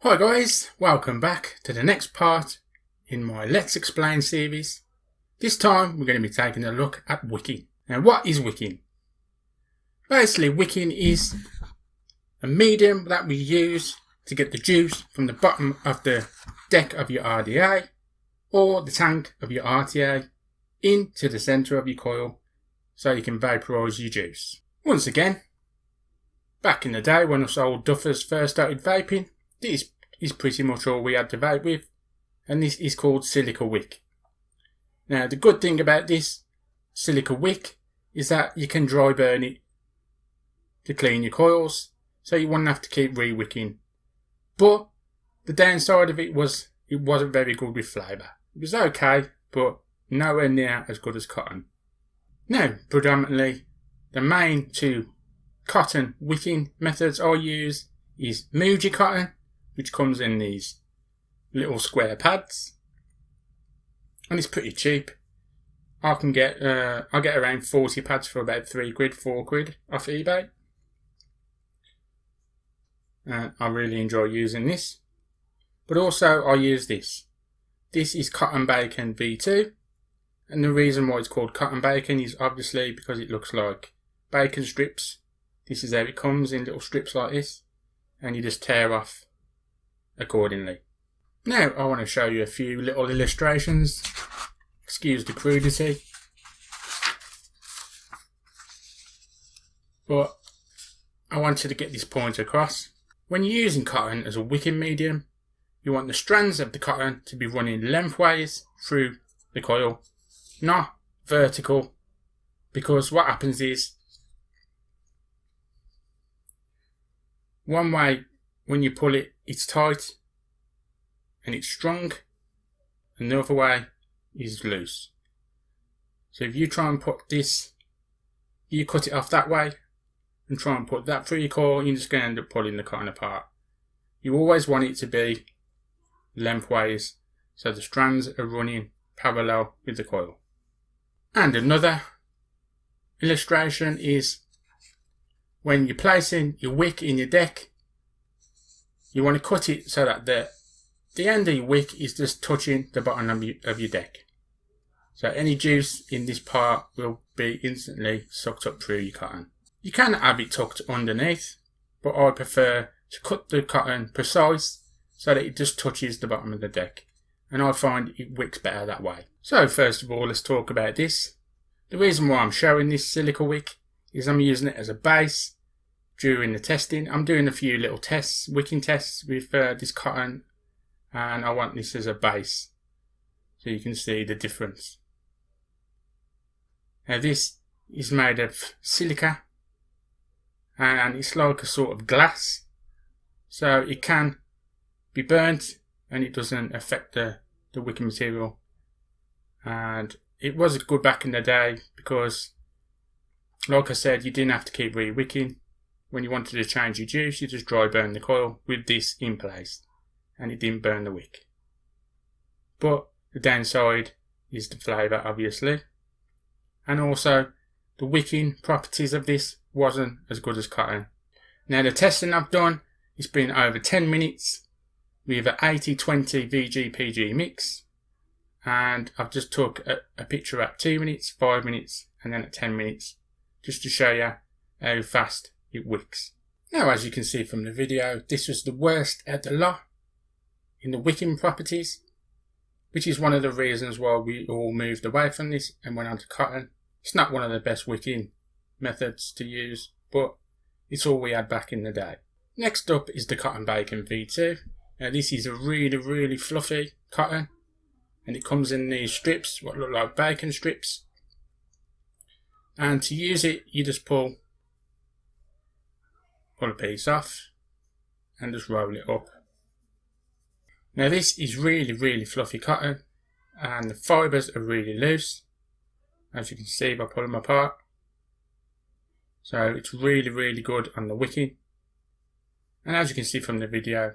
Hi guys, welcome back to the next part in my Let's Explain series. This time we're going to be taking a look at wicking. Now what is wicking? Basically wicking is a medium that we use to get the juice from the bottom of the deck of your RDA or the tank of your RTA into the centre of your coil so you can vaporise your juice. Once again, back in the day when us old duffers first started vaping, this is pretty much all we had to vape with, and this is called silica wick. Now the good thing about this silica wick is that you can dry burn it to clean your coils, so you wouldn't have to keep re-wicking. But the downside of it was it wasn't very good with flavour. It was okay, but nowhere near as good as cotton. Now predominantly the main two cotton wicking methods I use is Muji cotton, which comes in these little square pads, and it's pretty cheap. I get around 40 pads for about £3, £4 off eBay. I really enjoy using this. But also I use this. This is Cotton Bacon V2, and the reason why it's called Cotton Bacon is obviously because it looks like bacon strips. This is how it comes, in little strips like this, and you just tear off accordingly. Now I want to show you a few little illustrations. Excuse the crudity, but I wanted to get this point across. When you're using cotton as a wicking medium, you want the strands of the cotton to be running lengthways through the coil, not vertical, because what happens is, one way when you pull it, it's tight and it's strong, and the other way is loose. So if you try and put this, you cut it off that way and try and put that through your coil, you're just going to end up pulling the cotton apart. You always want it to be lengthways, so the strands are running parallel with the coil. And another illustration is when you're placing your wick in your deck, you want to cut it so that the end of your wick is just touching the bottom of your deck. So any juice in this part will be instantly sucked up through your cotton. You can have it tucked underneath, but I prefer to cut the cotton precise so that it just touches the bottom of the deck, and I find it wicks better that way. So first of all, let's talk about this. The reason why I'm showing this silica wick is I'm using it as a base during the testing. I'm doing a few little tests, wicking tests with this cotton, and I want this as a base so you can see the difference. Now this is made of silica, and it's like a sort of glass, so it can be burnt and it doesn't affect the wicking material. And it was good back in the day because, like I said, you didn't have to keep re-wicking. When you wanted to change your juice, you just dry burn the coil with this in place, and it didn't burn the wick. But the downside is the flavour, obviously, and also the wicking properties of this wasn't as good as cotton. Now the testing I've done, it's been over 10 minutes with an 80-20 VG-PG mix, and I've just took a picture at 2 minutes, 5 minutes, and then at 10 minutes, just to show you how fast it wicks. Now as you can see from the video, this was the worst at the lot in the wicking properties, which is one of the reasons why we all moved away from this and went on to cotton. It's not one of the best wicking methods to use, but it's all we had back in the day. Next up is the Cotton Bacon V2. Now this is a really fluffy cotton, and it comes in these strips, what look like bacon strips, and to use it you just pull a piece off and just roll it up. Now this is really fluffy cotton, and the fibres are really loose, as you can see by pulling them apart. So it's really good on the wicking, and as you can see from the video,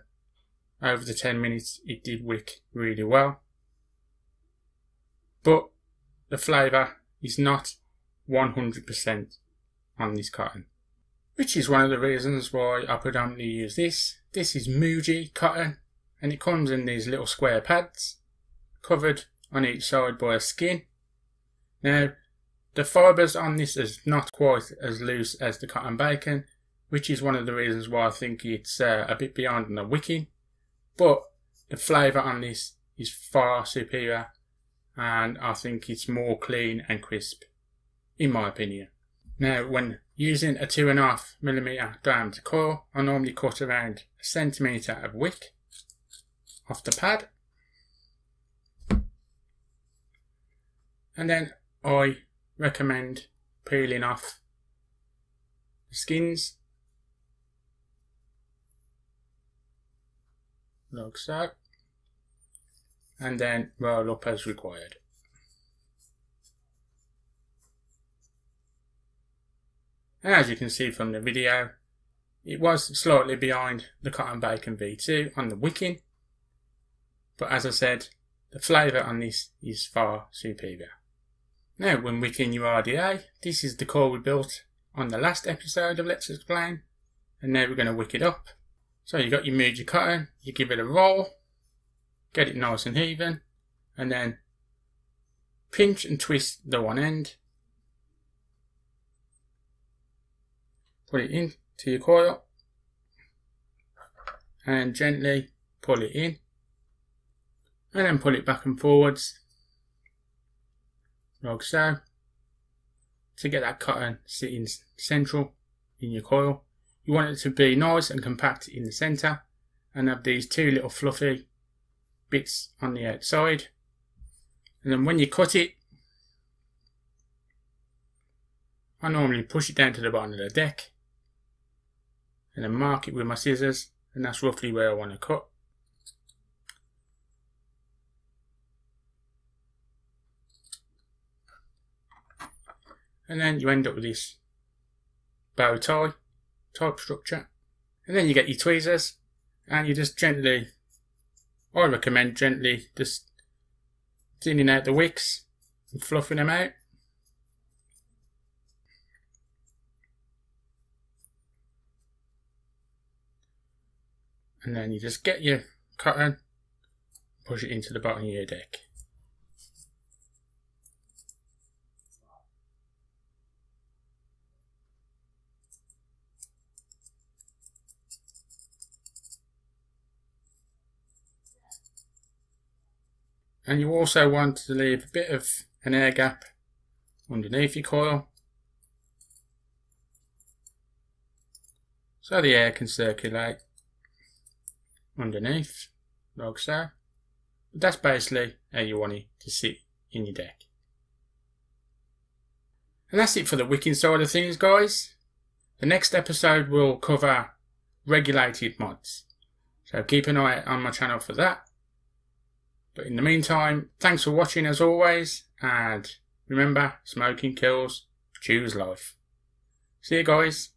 over the 10 minutes it did wick really well. But the flavour is not 100% on this cotton. which is one of the reasons why I predominantly use this. This is Muji cotton, and it comes in these little square pads, covered on each side by a skin. Now, the fibres on this is not quite as loose as the cotton bacon, which is one of the reasons why I think it's a bit beyond the wicking. But the flavour on this is far superior, and I think it's more clean and crisp, in my opinion. Now, when using a 2.5mm diameter coil, I normally cut around 1 centimetre of wick off the pad. And then I recommend peeling off the skins, like so, and then roll up as required. And as you can see from the video, it was slightly behind the Cotton Bacon V2 on the wicking, but as I said, the flavour on this is far superior. Now, when wicking your RDA, this is the coil we built on the last episode of Let's Explain, and now we're going to wick it up. So you got your Muji cotton, you give it a roll, get it nice and even, and then pinch and twist the one end, put it into your coil, and gently pull it in, and then pull it back and forwards, like so, to get that cotton sitting central in your coil. You want it to be nice and compact in the centre, and have these two little fluffy bits on the outside. And then when you cut it, I normally push it down to the bottom of the deck, and then mark it with my scissors, and that's roughly where I want to cut. And then you end up with this bow tie type structure. And then you get your tweezers, and you just gently, I recommend gently just thinning out the wicks and fluffing them out. And then you just get your cotton, push it into the bottom of your deck. And you also want to leave a bit of an air gap underneath your coil, so the air can circulate underneath, like so. But that's basically how you want it to sit in your deck. And that's it for the wicking side of things, guys. The next episode will cover regulated mods, so keep an eye on my channel for that. But in the meantime, thanks for watching as always, and remember, smoking kills, choose life. See you guys.